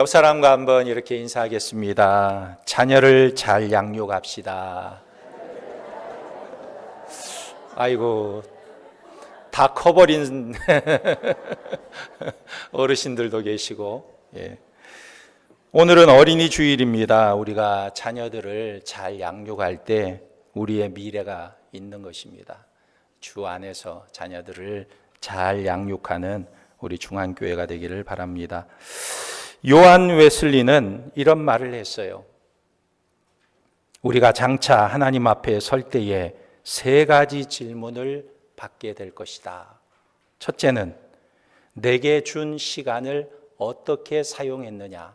옆 사람과 한번 이렇게 인사하겠습니다. 자녀를 잘 양육합시다. 아이고, 다 커버린 어르신들도 계시고, 예. 오늘은 어린이 주일입니다. 우리가 자녀들을 잘 양육할 때 우리의 미래가 있는 것입니다. 주 안에서 자녀들을 잘 양육하는 우리 중앙교회가 되기를 바랍니다. 요한 웨슬리는 이런 말을 했어요. 우리가 장차 하나님 앞에 설 때에 세 가지 질문을 받게 될 것이다. 첫째는 내게 준 시간을 어떻게 사용했느냐.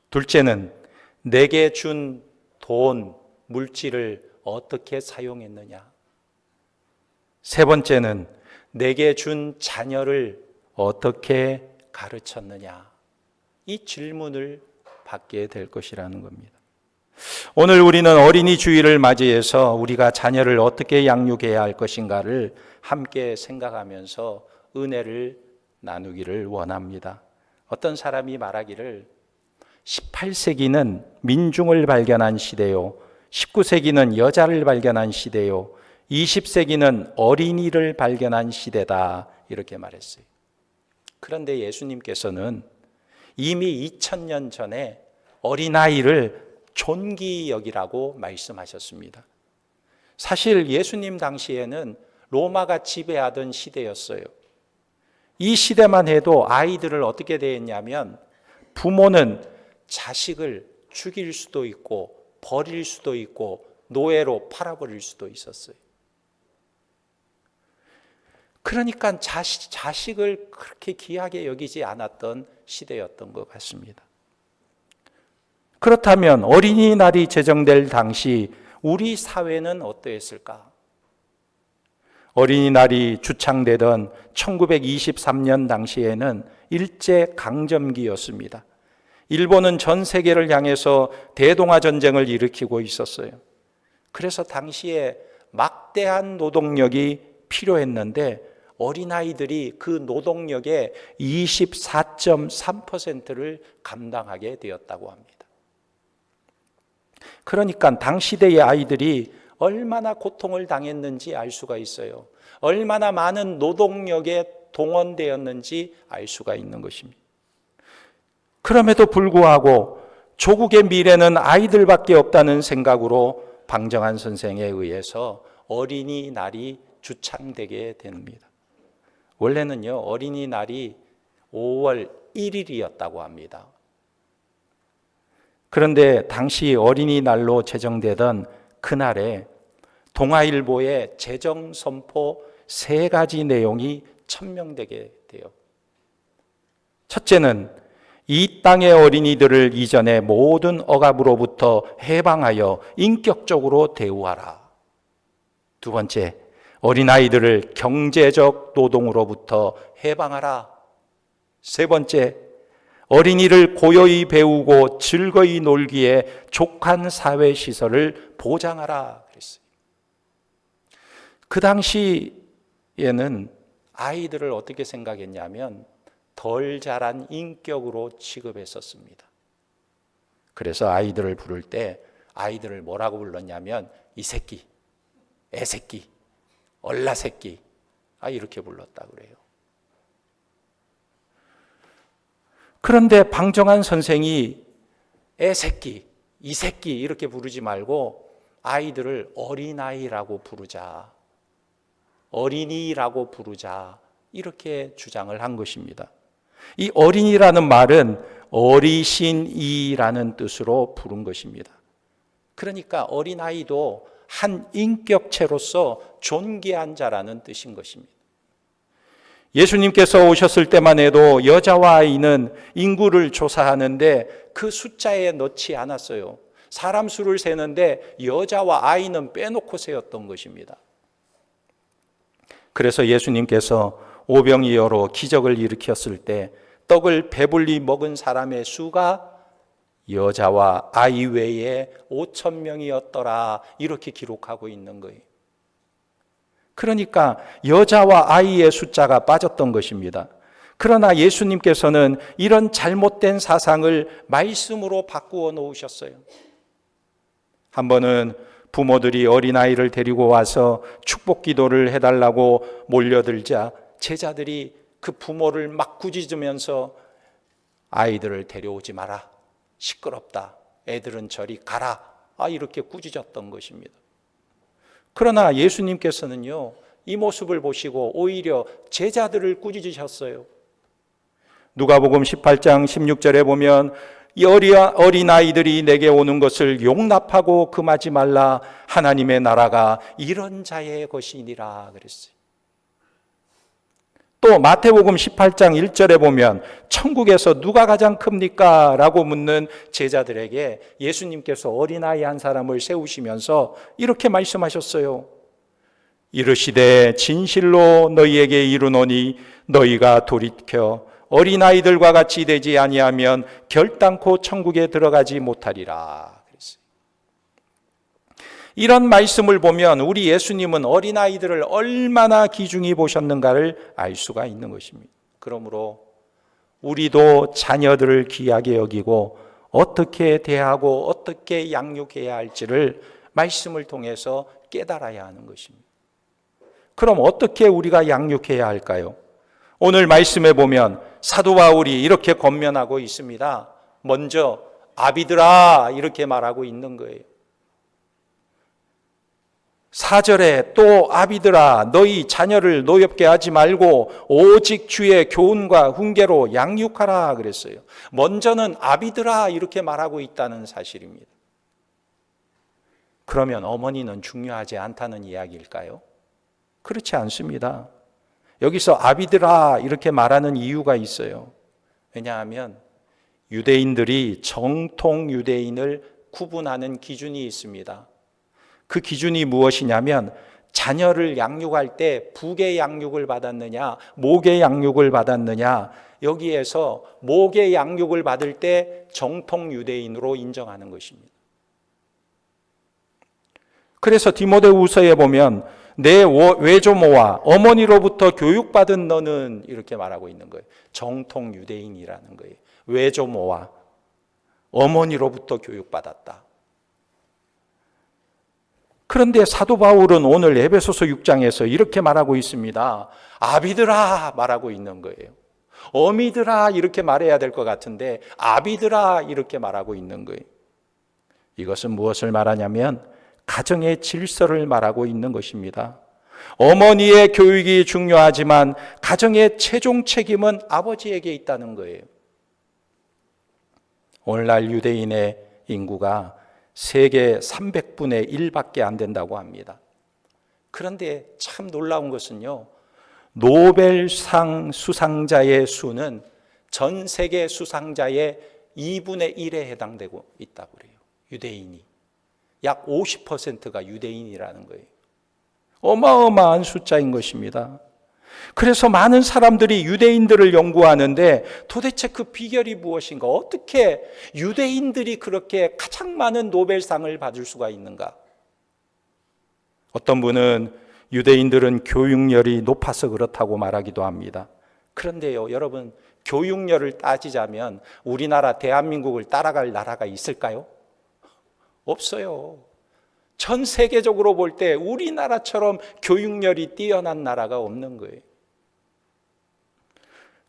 둘째는 내게 준 돈, 물질을 어떻게 사용했느냐. 세 번째는 내게 준 자녀를 어떻게 가르쳤느냐. 이 질문을 받게 될 것이라는 겁니다. 오늘 우리는 어린이 주일을 맞이해서 우리가 자녀를 어떻게 양육해야 할 것인가를 함께 생각하면서 은혜를 나누기를 원합니다. 어떤 사람이 말하기를 18세기는 민중을 발견한 시대요, 19세기는 여자를 발견한 시대요, 20세기는 어린이를 발견한 시대다, 이렇게 말했어요. 그런데 예수님께서는 이미 2000년 전에 어린아이를 존귀 여기라고 말씀하셨습니다. 사실 예수님 당시에는 로마가 지배하던 시대였어요. 이 시대만 해도 아이들을 어떻게 대했냐면 부모는 자식을 죽일 수도 있고 버릴 수도 있고 노예로 팔아버릴 수도 있었어요. 그러니까 자식을 그렇게 귀하게 여기지 않았던 시대였던 것 같습니다. 그렇다면 어린이날이 제정될 당시 우리 사회는 어떠했을까? 어린이날이 주창되던 1923년 당시에는 일제강점기였습니다. 일본은 전 세계를 향해서 대동아 전쟁을 일으키고 있었어요. 그래서 당시에 막대한 노동력이 필요했는데 어린아이들이 그 노동력의 24.3%를 감당하게 되었다고 합니다. 그러니까 당시대의 아이들이 얼마나 고통을 당했는지 알 수가 있어요. 얼마나 많은 노동력에 동원되었는지 알 수가 있는 것입니다. 그럼에도 불구하고 조국의 미래는 아이들밖에 없다는 생각으로 방정환 선생에 의해서 어린이날이 주창되게 됩니다. 원래는요, 어린이날이 5월 1일이었다고 합니다. 그런데 당시 어린이날로 제정되던 그날에 동아일보의 제정선포 세 가지 내용이 천명되게 돼요. 첫째는 이 땅의 어린이들을 이전의 모든 억압으로부터 해방하여 인격적으로 대우하라. 두 번째, 어린아이들을 경제적 노동으로부터 해방하라. 세 번째, 어린이를 고요히 배우고 즐거이 놀기에 족한 사회시설을 보장하라 그랬어요. 그 당시에는 아이들을 어떻게 생각했냐면 덜 자란 인격으로 취급했었습니다. 그래서 아이들을 부를 때 아이들을 뭐라고 불렀냐면 이 새끼, 애새끼, 얼라새끼, 이렇게 불렀다 그래요. 그런데 방정환 선생이 애새끼, 이 새끼 이렇게 부르지 말고 아이들을 어린아이라고 부르자, 어린이라고 부르자, 이렇게 주장을 한 것입니다. 이 어린이라는 말은 어리신이라는 뜻으로 부른 것입니다. 그러니까 어린아이도 한 인격체로서 존귀한 자라는 뜻인 것입니다. 예수님께서 오셨을 때만 해도 여자와 아이는 인구를 조사하는데 그 숫자에 넣지 않았어요. 사람 수를 세는데 여자와 아이는 빼놓고 세었던 것입니다. 그래서 예수님께서 오병이어로 기적을 일으켰을 때 떡을 배불리 먹은 사람의 수가 여자와 아이 외에 5,000명이었더라, 이렇게 기록하고 있는 거예요. 그러니까 여자와 아이의 숫자가 빠졌던 것입니다. 그러나 예수님께서는 이런 잘못된 사상을 말씀으로 바꾸어 놓으셨어요. 한 번은 부모들이 어린아이를 데리고 와서 축복 기도를 해달라고 몰려들자 제자들이 그 부모를 막 꾸짖으면서 아이들을 데려오지 마라. 시끄럽다. 애들은 저리 가라. 이렇게 꾸짖었던 것입니다. 그러나 예수님께서는요, 이 모습을 보시고 오히려 제자들을 꾸짖으셨어요. 누가복음 18장 16절에 보면 이 어린아이들이 내게 오는 것을 용납하고 금하지 말라. 하나님의 나라가 이런 자의 것이니라 그랬어요. 또 마태복음 18장 1절에 보면 천국에서 누가 가장 큽니까? 라고 묻는 제자들에게 예수님께서 어린아이 한 사람을 세우시면서 이렇게 말씀하셨어요. 이르시되 진실로 너희에게 이르노니 너희가 돌이켜 어린아이들과 같이 되지 아니하면 결단코 천국에 들어가지 못하리라. 그랬어요. 이런 말씀을 보면 우리 예수님은 어린아이들을 얼마나 귀중히 보셨는가를 알 수가 있는 것입니다. 그러므로 우리도 자녀들을 귀하게 여기고 어떻게 대하고 어떻게 양육해야 할지를 말씀을 통해서 깨달아야 하는 것입니다. 그럼 어떻게 우리가 양육해야 할까요? 오늘 말씀에 보면 사도 바울이 이렇게 권면하고 있습니다. 먼저 아비들아 이렇게 말하고 있는 거예요. 4절에 또 아비들아 너희 자녀를 노엽게 하지 말고 오직 주의 교훈과 훈계로 양육하라 그랬어요. 먼저는 아비들아 이렇게 말하고 있다는 사실입니다. 그러면 어머니는 중요하지 않다는 이야기일까요? 그렇지 않습니다. 여기서 아비들아 이렇게 말하는 이유가 있어요. 왜냐하면 유대인들이 정통 유대인을 구분하는 기준이 있습니다. 그 기준이 무엇이냐면 자녀를 양육할 때 북의 양육을 받았느냐 목의 양육을 받았느냐, 여기에서 목의 양육을 받을 때 정통 유대인으로 인정하는 것입니다. 그래서 디모데후서에 보면 내 외조모와 어머니로부터 교육받은 너는 이렇게 말하고 있는 거예요. 정통 유대인이라는 거예요. 외조모와 어머니로부터 교육받았다. 그런데 사도 바울은 오늘 에베소서 6장에서 이렇게 말하고 있습니다. 아비들아 말하고 있는 거예요. 어미들아 이렇게 말해야 될 것 같은데 아비들아 이렇게 말하고 있는 거예요. 이것은 무엇을 말하냐면 가정의 질서를 말하고 있는 것입니다. 어머니의 교육이 중요하지만 가정의 최종 책임은 아버지에게 있다는 거예요. 오늘날 유대인의 인구가 세계 300분의 1밖에 안 된다고 합니다. 그런데 참 놀라운 것은요, 노벨상 수상자의 수는 전 세계 수상자의 2분의 1에 해당되고 있다고 그래요. 유대인이. 약 50%가 유대인이라는 거예요. 어마어마한 숫자인 것입니다. 그래서 많은 사람들이 유대인들을 연구하는데 도대체 그 비결이 무엇인가? 어떻게 유대인들이 그렇게 가장 많은 노벨상을 받을 수가 있는가? 어떤 분은 유대인들은 교육열이 높아서 그렇다고 말하기도 합니다. 그런데요, 여러분, 교육열을 따지자면 우리나라 대한민국을 따라갈 나라가 있을까요? 없어요. 전 세계적으로 볼 때 우리나라처럼 교육열이 뛰어난 나라가 없는 거예요.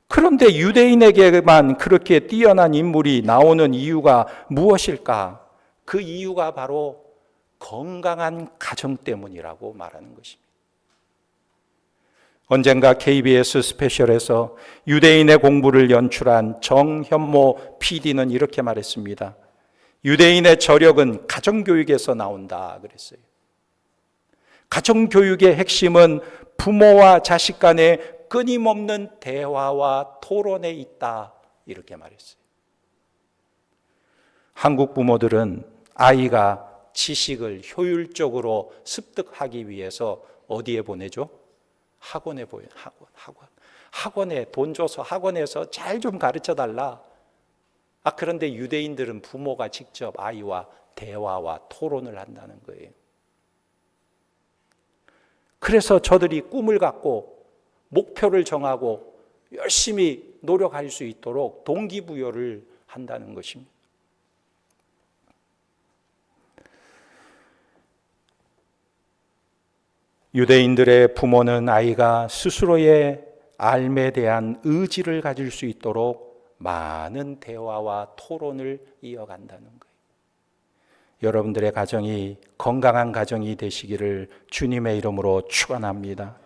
그런데 유대인에게만 그렇게 뛰어난 인물이 나오는 이유가 무엇일까? 그 이유가 바로 건강한 가정 때문이라고 말하는 것입니다. 언젠가 KBS 스페셜에서 유대인의 공부를 연출한 정현모 PD는 이렇게 말했습니다. 유대인의 저력은 가정교육에서 나온다 그랬어요. 가정교육의 핵심은 부모와 자식 간의 끊임없는 대화와 토론에 있다 이렇게 말했어요. 한국 부모들은 아이가 지식을 효율적으로 습득하기 위해서 어디에 보내죠? 학원에 보내요. 학원에 돈 줘서 학원에서 잘 좀 가르쳐 달라. 그런데 유대인들은 부모가 직접 아이와 대화와 토론을 한다는 거예요. 그래서 저들이 꿈을 갖고 목표를 정하고 열심히 노력할 수 있도록 동기부여를 한다는 것입니다. 유대인들의 부모는 아이가 스스로의 삶에 대한 의지를 가질 수 있도록 많은 대화와 토론을 이어간다는 거예요. 여러분들의 가정이 건강한 가정이 되시기를 주님의 이름으로 축원합니다.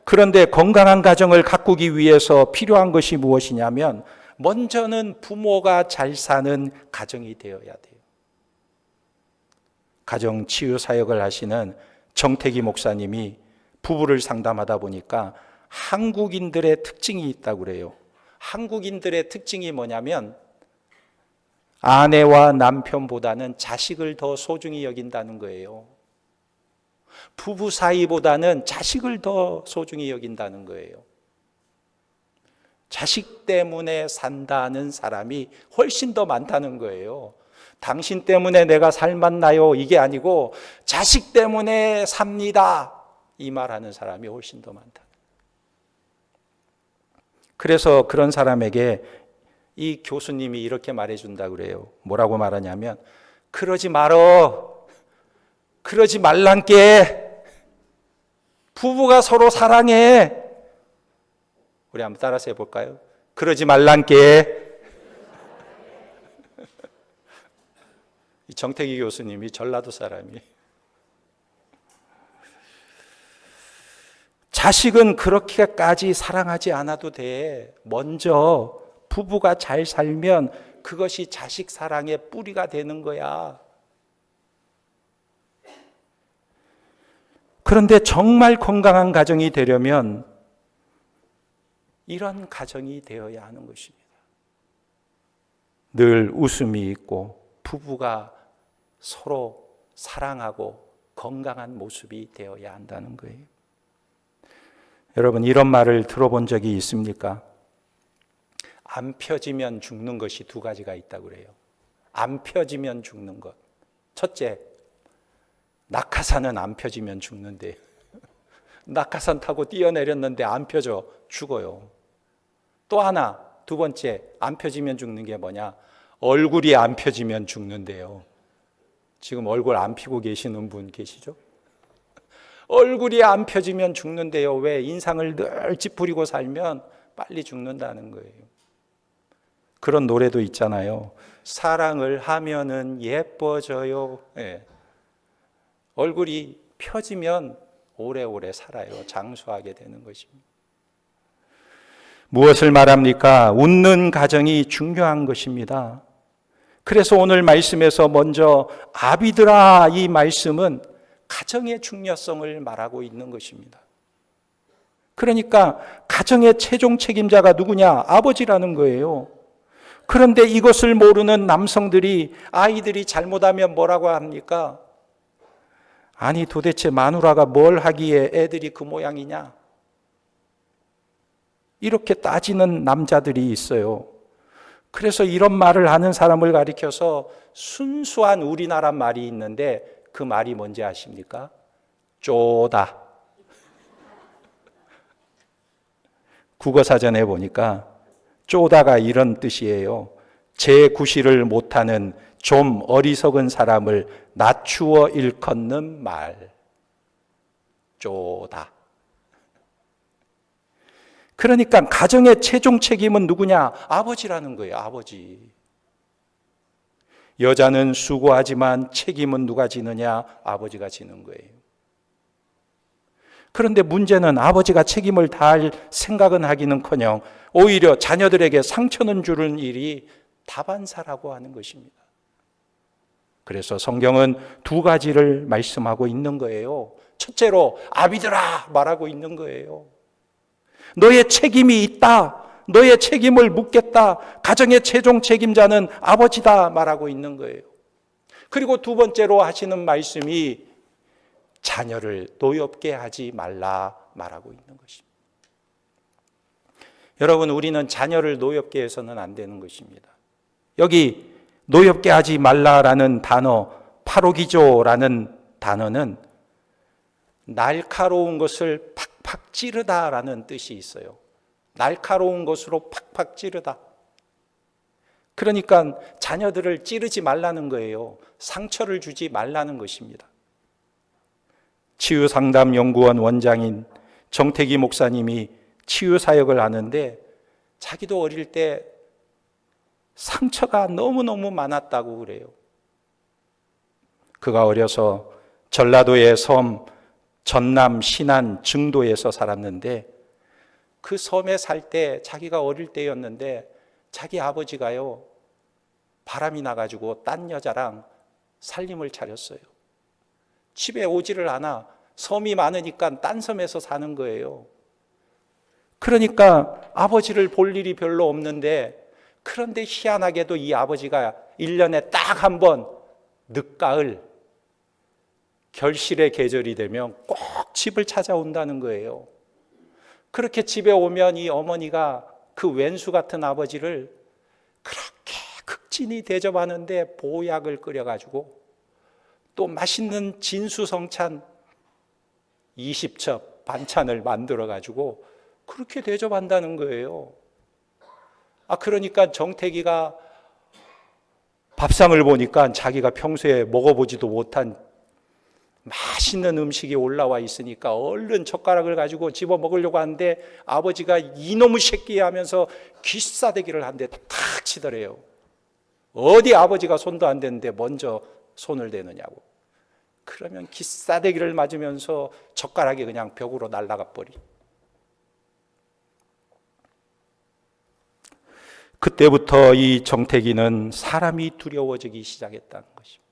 그런데 건강한 가정을 가꾸기 위해서 필요한 것이 무엇이냐면 먼저는 부모가 잘 사는 가정이 되어야 돼요. 가정 치유 사역을 하시는 정태기 목사님이 부부를 상담하다 보니까 한국인들의 특징이 있다고 그래요. 한국인들의 특징이 뭐냐면 아내와 남편보다는 자식을 더 소중히 여긴다는 거예요. 부부 사이보다는 자식을 더 소중히 여긴다는 거예요. 자식 때문에 산다는 사람이 훨씬 더 많다는 거예요. 당신 때문에 내가 살맛나요? 이게 아니고 자식 때문에 삽니다. 이 말하는 사람이 훨씬 더 많다. 그래서 그런 사람에게 이 교수님이 이렇게 말해준다 그래요. 뭐라고 말하냐면 그러지 말어. 그러지 말란께. 부부가 서로 사랑해. 우리 한번 따라서 해볼까요? 그러지 말란께. 이 정태기 교수님이 전라도 사람이. 자식은 그렇게까지 사랑하지 않아도 돼. 먼저 부부가 잘 살면 그것이 자식 사랑의 뿌리가 되는 거야. 그런데 정말 건강한 가정이 되려면 이런 가정이 되어야 하는 것입니다. 늘 웃음이 있고 부부가 서로 사랑하고 건강한 모습이 되어야 한다는 거예요. 여러분, 이런 말을 들어본 적이 있습니까? 안 펴지면 죽는 것이 두 가지가 있다고 그래요. 안 펴지면 죽는 것. 첫째, 낙하산은 안 펴지면 죽는데 낙하산 타고 뛰어내렸는데 안 펴져 죽어요. 또 하나, 두 번째, 안 펴지면 죽는 게 뭐냐? 얼굴이 안 펴지면 죽는데요. 지금 얼굴 안 펴고 계시는 분 계시죠? 얼굴이 안 펴지면 죽는데요. 왜? 인상을 늘 찌푸리고 살면 빨리 죽는다는 거예요. 그런 노래도 있잖아요. 사랑을 하면은 예뻐져요. 네. 얼굴이 펴지면 오래오래 살아요. 장수하게 되는 것입니다. 무엇을 말합니까? 웃는 가정이 중요한 것입니다. 그래서 오늘 말씀에서 먼저 아비들아, 이 말씀은 가정의 중요성을 말하고 있는 것입니다. 그러니까 가정의 최종 책임자가 누구냐? 아버지라는 거예요. 그런데 이것을 모르는 남성들이 아이들이 잘못하면 뭐라고 합니까? 아니 도대체 마누라가 뭘 하기에 애들이 그 모양이냐? 이렇게 따지는 남자들이 있어요. 그래서 이런 말을 하는 사람을 가리켜서 순수한 우리나라 말이 있는데 그 말이 뭔지 아십니까? 쪼다. 국어사전에 보니까 쪼다가 이런 뜻이에요. 제 구실을 못하는 좀 어리석은 사람을 낮추어 일컫는 말. 쪼다. 그러니까 가정의 최종 책임은 누구냐? 아버지라는 거예요. 아버지. 여자는 수고하지만 책임은 누가 지느냐? 아버지가 지는 거예요. 그런데 문제는 아버지가 책임을 다할 생각은 하기는커녕 오히려 자녀들에게 상처는 주는 일이 다반사라고 하는 것입니다. 그래서 성경은 두 가지를 말씀하고 있는 거예요. 첫째로 아비들아 말하고 있는 거예요. 너의 책임이 있다. 너의 책임을 묻겠다. 가정의 최종 책임자는 아버지다 말하고 있는 거예요. 그리고 두 번째로 하시는 말씀이 자녀를 노엽게 하지 말라 말하고 있는 것입니다. 여러분, 우리는 자녀를 노엽게 해서는 안 되는 것입니다. 여기 노엽게 하지 말라라는 단어, 파로기조라는 단어는 날카로운 것을 팍팍 찌르다라는 뜻이 있어요. 날카로운 것으로 팍팍 찌르다. 그러니까 자녀들을 찌르지 말라는 거예요. 상처를 주지 말라는 것입니다. 치유상담연구원 원장인 정태기 목사님이 치유사역을 하는데 자기도 어릴 때 상처가 너무너무 많았다고 그래요. 그가 어려서 전라도의 섬 전남 신안 증도에서 살았는데 그 섬에 살 때 자기가 어릴 때였는데 자기 아버지가요 바람이 나가지고 딴 여자랑 살림을 차렸어요. 집에 오지를 않아. 섬이 많으니까 딴 섬에서 사는 거예요. 그러니까 아버지를 볼 일이 별로 없는데, 그런데 희한하게도 이 아버지가 1년에 딱 한 번 늦가을 결실의 계절이 되면 꼭 집을 찾아온다는 거예요. 그렇게 집에 오면 이 어머니가 그 왼수 같은 아버지를 그렇게 극진히 대접하는데 보약을 끓여가지고 또 맛있는 진수성찬 20첩 반찬을 만들어가지고 그렇게 대접한다는 거예요. 그러니까 정태기가 밥상을 보니까 자기가 평소에 먹어보지도 못한 맛있는 음식이 올라와 있으니까 얼른 젓가락을 가지고 집어 먹으려고 하는데 아버지가 이놈의 새끼 하면서 귀싸대기를 한 대 탁 치더래요. 어디 아버지가 손도 안 대는데 먼저 손을 대느냐고. 그러면 귀싸대기를 맞으면서 젓가락이 그냥 벽으로 날아가 버리. 그때부터 이 정태기는 사람이 두려워지기 시작했다는 것입니다.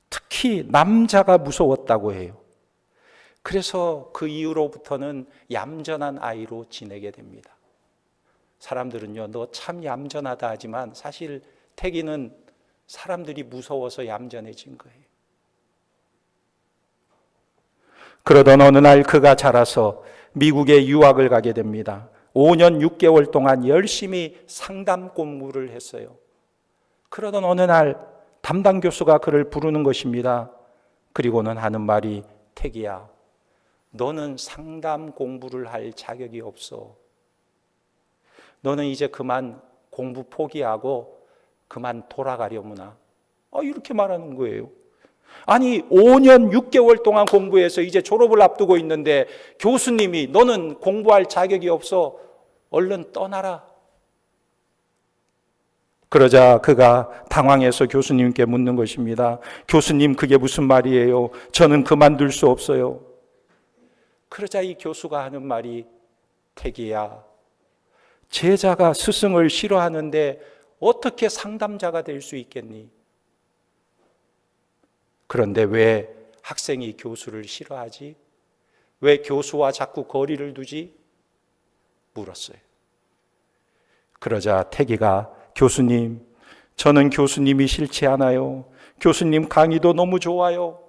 특히 남자가 무서웠다고 해요. 그래서 그 이후로부터는 얌전한 아이로 지내게 됩니다. 사람들은요, 너 참 얌전하다 하지만 사실 태기는 사람들이 무서워서 얌전해진 거예요. 그러던 어느 날 그가 자라서 미국에 유학을 가게 됩니다. 5년 6개월 동안 열심히 상담 공부를 했어요. 그러던 어느 날 담당 교수가 그를 부르는 것입니다. 그리고는 하는 말이, 태기야, 너는 상담 공부를 할 자격이 없어. 너는 이제 그만 공부 포기하고 그만 돌아가려무나. 이렇게 말하는 거예요. 아니 5년 6개월 동안 공부해서 이제 졸업을 앞두고 있는데 교수님이 너는 공부할 자격이 없어. 얼른 떠나라. 그러자 그가 당황해서 교수님께 묻는 것입니다. 교수님, 그게 무슨 말이에요? 저는 그만둘 수 없어요. 그러자 이 교수가 하는 말이, 태기야, 제자가 스승을 싫어하는데 어떻게 상담자가 될 수 있겠니? 그런데 왜 학생이 교수를 싫어하지? 왜 교수와 자꾸 거리를 두지? 물었어요. 그러자 태기가, 교수님, 저는 교수님이 싫지 않아요. 교수님 강의도 너무 좋아요.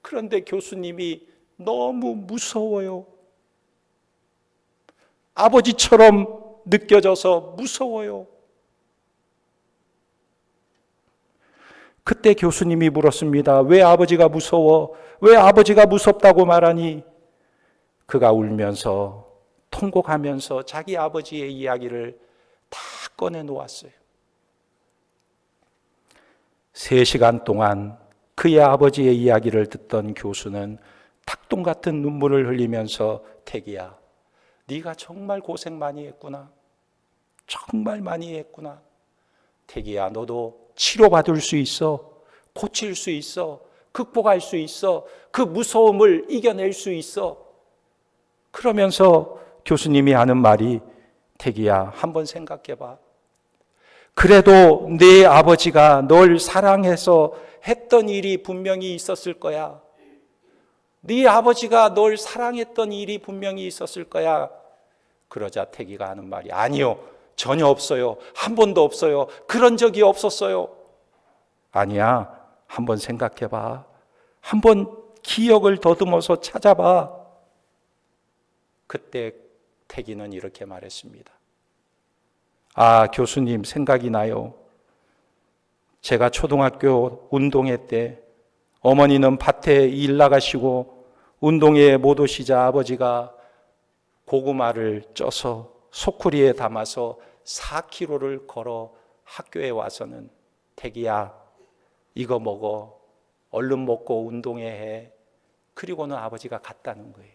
그런데 교수님이 너무 무서워요. 아버지처럼 느껴져서 무서워요. 그때 교수님이 물었습니다. 왜 아버지가 무서워? 왜 아버지가 무섭다고 말하니? 그가 울면서 통곡하면서 자기 아버지의 이야기를 다 꺼내 놓았어요. 3시간 동안 그의 아버지의 이야기를 듣던 교수는 닭똥 같은 눈물을 흘리면서, 태기야, 네가 정말 고생 많이 했구나. 정말 많이 했구나. 태기야, 너도 치료받을 수 있어. 고칠 수 있어. 극복할 수 있어. 그 무서움을 이겨낼 수 있어. 그러면서 교수님이 하는 말이, 태기야, 한번 생각해 봐. 그래도 네 아버지가 널 사랑해서 했던 일이 분명히 있었을 거야. 네 아버지가 널 사랑했던 일이 분명히 있었을 거야. 그러자 태기가 하는 말이, 아니요, 전혀 없어요. 한 번도 없어요. 그런 적이 없었어요. 아니야, 한번 생각해 봐. 한번 기억을 더듬어서 찾아봐. 그때 태기는 이렇게 말했습니다. 교수님, 생각이 나요. 제가 초등학교 운동회 때 어머니는 밭에 일 나가시고 운동회에 못 오시자 아버지가 고구마를 쪄서 소쿠리에 담아서 4km를 걸어 학교에 와서는 태기야, 이거 먹어. 얼른 먹고 운동해 해. 그리고는 아버지가 갔다는 거예요.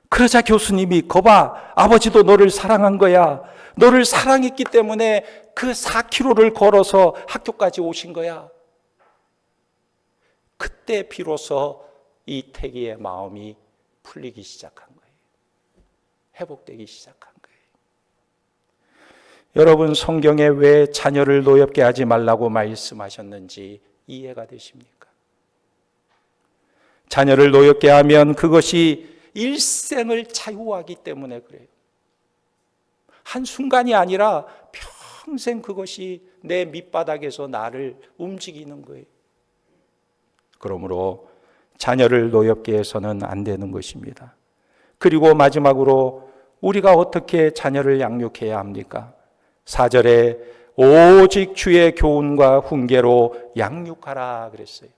그러자 교수님이 거봐, 아버지도 너를 사랑한 거야. 너를 사랑했기 때문에 그 4km를 걸어서 학교까지 오신 거야. 그때 비로소 이 태기의 마음이 풀리기 시작한 거예요. 회복되기 시작한 거예요. 여러분, 성경에 왜 자녀를 노엽게 하지 말라고 말씀하셨는지 이해가 되십니까? 자녀를 노엽게 하면 그것이 일생을 좌우하기 때문에 그래요. 한순간이 아니라 평생 그것이 내 밑바닥에서 나를 움직이는 거예요. 그러므로 자녀를 노엽게 해서는 안 되는 것입니다. 그리고 마지막으로 우리가 어떻게 자녀를 양육해야 합니까? 4절에 오직 주의 교훈과 훈계로 양육하라 그랬어요.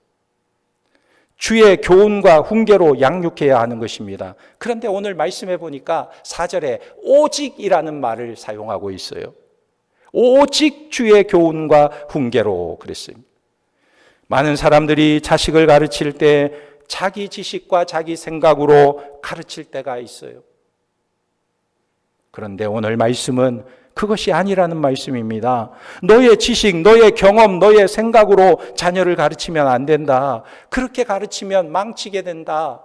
주의 교훈과 훈계로 양육해야 하는 것입니다. 그런데 오늘 말씀해 보니까 4절에 오직이라는 말을 사용하고 있어요. 오직 주의 교훈과 훈계로 그랬어요. 많은 사람들이 자식을 가르칠 때 자기 지식과 자기 생각으로 가르칠 때가 있어요. 그런데 오늘 말씀은 그것이 아니라는 말씀입니다. 너의 지식, 너의 경험, 너의 생각으로 자녀를 가르치면 안 된다. 그렇게 가르치면 망치게 된다.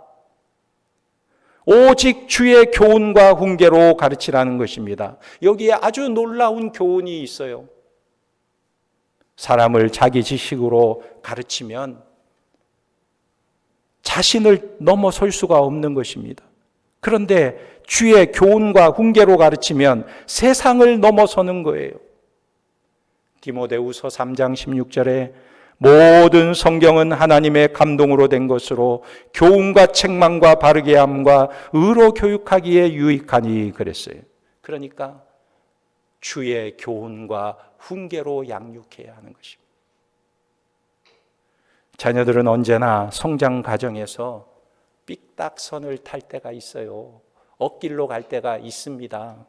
오직 주의 교훈과 훈계로 가르치라는 것입니다. 여기에 아주 놀라운 교훈이 있어요. 사람을 자기 지식으로 가르치면 자신을 넘어설 수가 없는 것입니다. 그런데 주의 교훈과 훈계로 가르치면 세상을 넘어서는 거예요. 디모데후서 3장 16절에 모든 성경은 하나님의 감동으로 된 것으로 교훈과 책망과 바르게 함과 의로 교육하기에 유익하니 그랬어요. 그러니까 주의 교훈과 훈계로 양육해야 하는 것입니다. 자녀들은 언제나 성장 과정에서 삐딱선을 탈 때가 있어요. 엇길로 갈 때가 있습니다.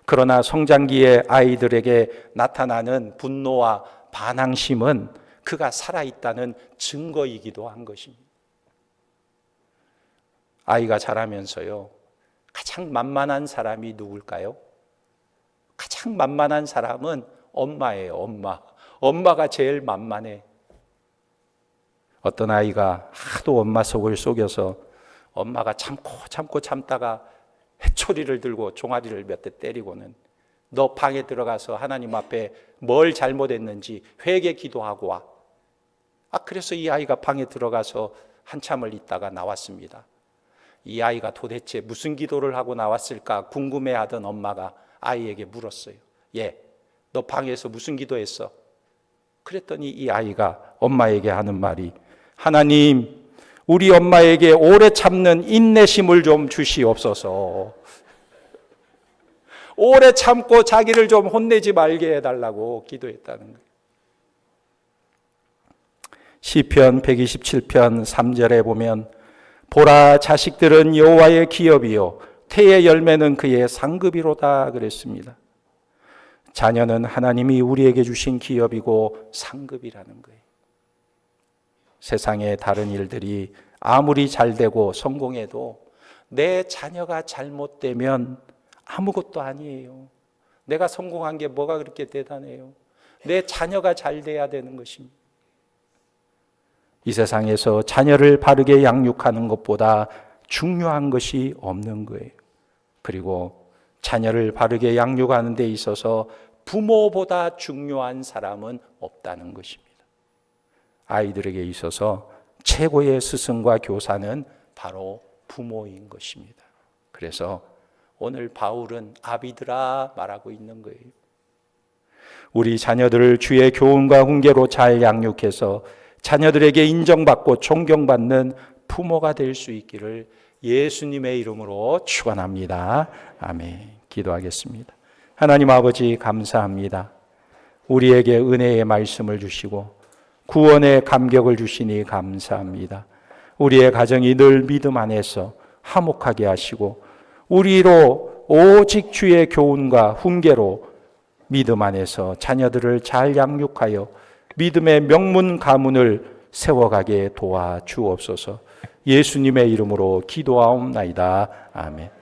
그러나 성장기의 아이들에게 나타나는 분노와 반항심은 그가 살아있다는 증거이기도 한 것입니다. 아이가 자라면서요, 가장 만만한 사람이 누굴까요? 가장 만만한 사람은 엄마예요. 엄마가 제일 만만해. 어떤 아이가 하도 엄마 속을 속여서 엄마가 참다가 회초리를 들고 종아리를 몇 대 때리고는 너 방에 들어가서 하나님 앞에 뭘 잘못했는지 회개 기도하고 와. 그래서 이 아이가 방에 들어가서 한참을 있다가 나왔습니다. 이 아이가 도대체 무슨 기도를 하고 나왔을까 궁금해하던 엄마가 아이에게 물었어요. 너 방에서 무슨 기도했어? 그랬더니 이 아이가 엄마에게 하는 말이, 하나님, 우리 엄마에게 오래 참는 인내심을 좀 주시옵소서. 오래 참고 자기를 좀 혼내지 말게 해달라고 기도했다는 거예요. 시편 127편 3절에 보면 보라, 자식들은 여호와의 기업이요 태의 열매는 그의 상급이로다 그랬습니다. 자녀는 하나님이 우리에게 주신 기업이고 상급이라는 거예요. 세상의 다른 일들이 아무리 잘되고 성공해도 내 자녀가 잘못되면 아무것도 아니에요. 내가 성공한 게 뭐가 그렇게 대단해요? 내 자녀가 잘 돼야 되는 것입니다. 이 세상에서 자녀를 바르게 양육하는 것보다 중요한 것이 없는 거예요. 그리고 자녀를 바르게 양육하는 데 있어서 부모보다 중요한 사람은 없다는 것입니다. 아이들에게 있어서 최고의 스승과 교사는 바로 부모인 것입니다. 그래서 오늘 바울은 아비들아 말하고 있는 거예요. 우리 자녀들을 주의 교훈과 훈계로 잘 양육해서 자녀들에게 인정받고 존경받는 부모가 될 수 있기를 예수님의 이름으로 축원합니다. 아멘. 기도하겠습니다. 하나님 아버지 감사합니다. 우리에게 은혜의 말씀을 주시고 구원의 감격을 주시니 감사합니다. 우리의 가정이 늘 믿음 안에서 화목하게 하시고 우리로 오직 주의 교훈과 훈계로 믿음 안에서 자녀들을 잘 양육하여 믿음의 명문 가문을 세워가게 도와주옵소서. 예수님의 이름으로 기도하옵나이다. 아멘.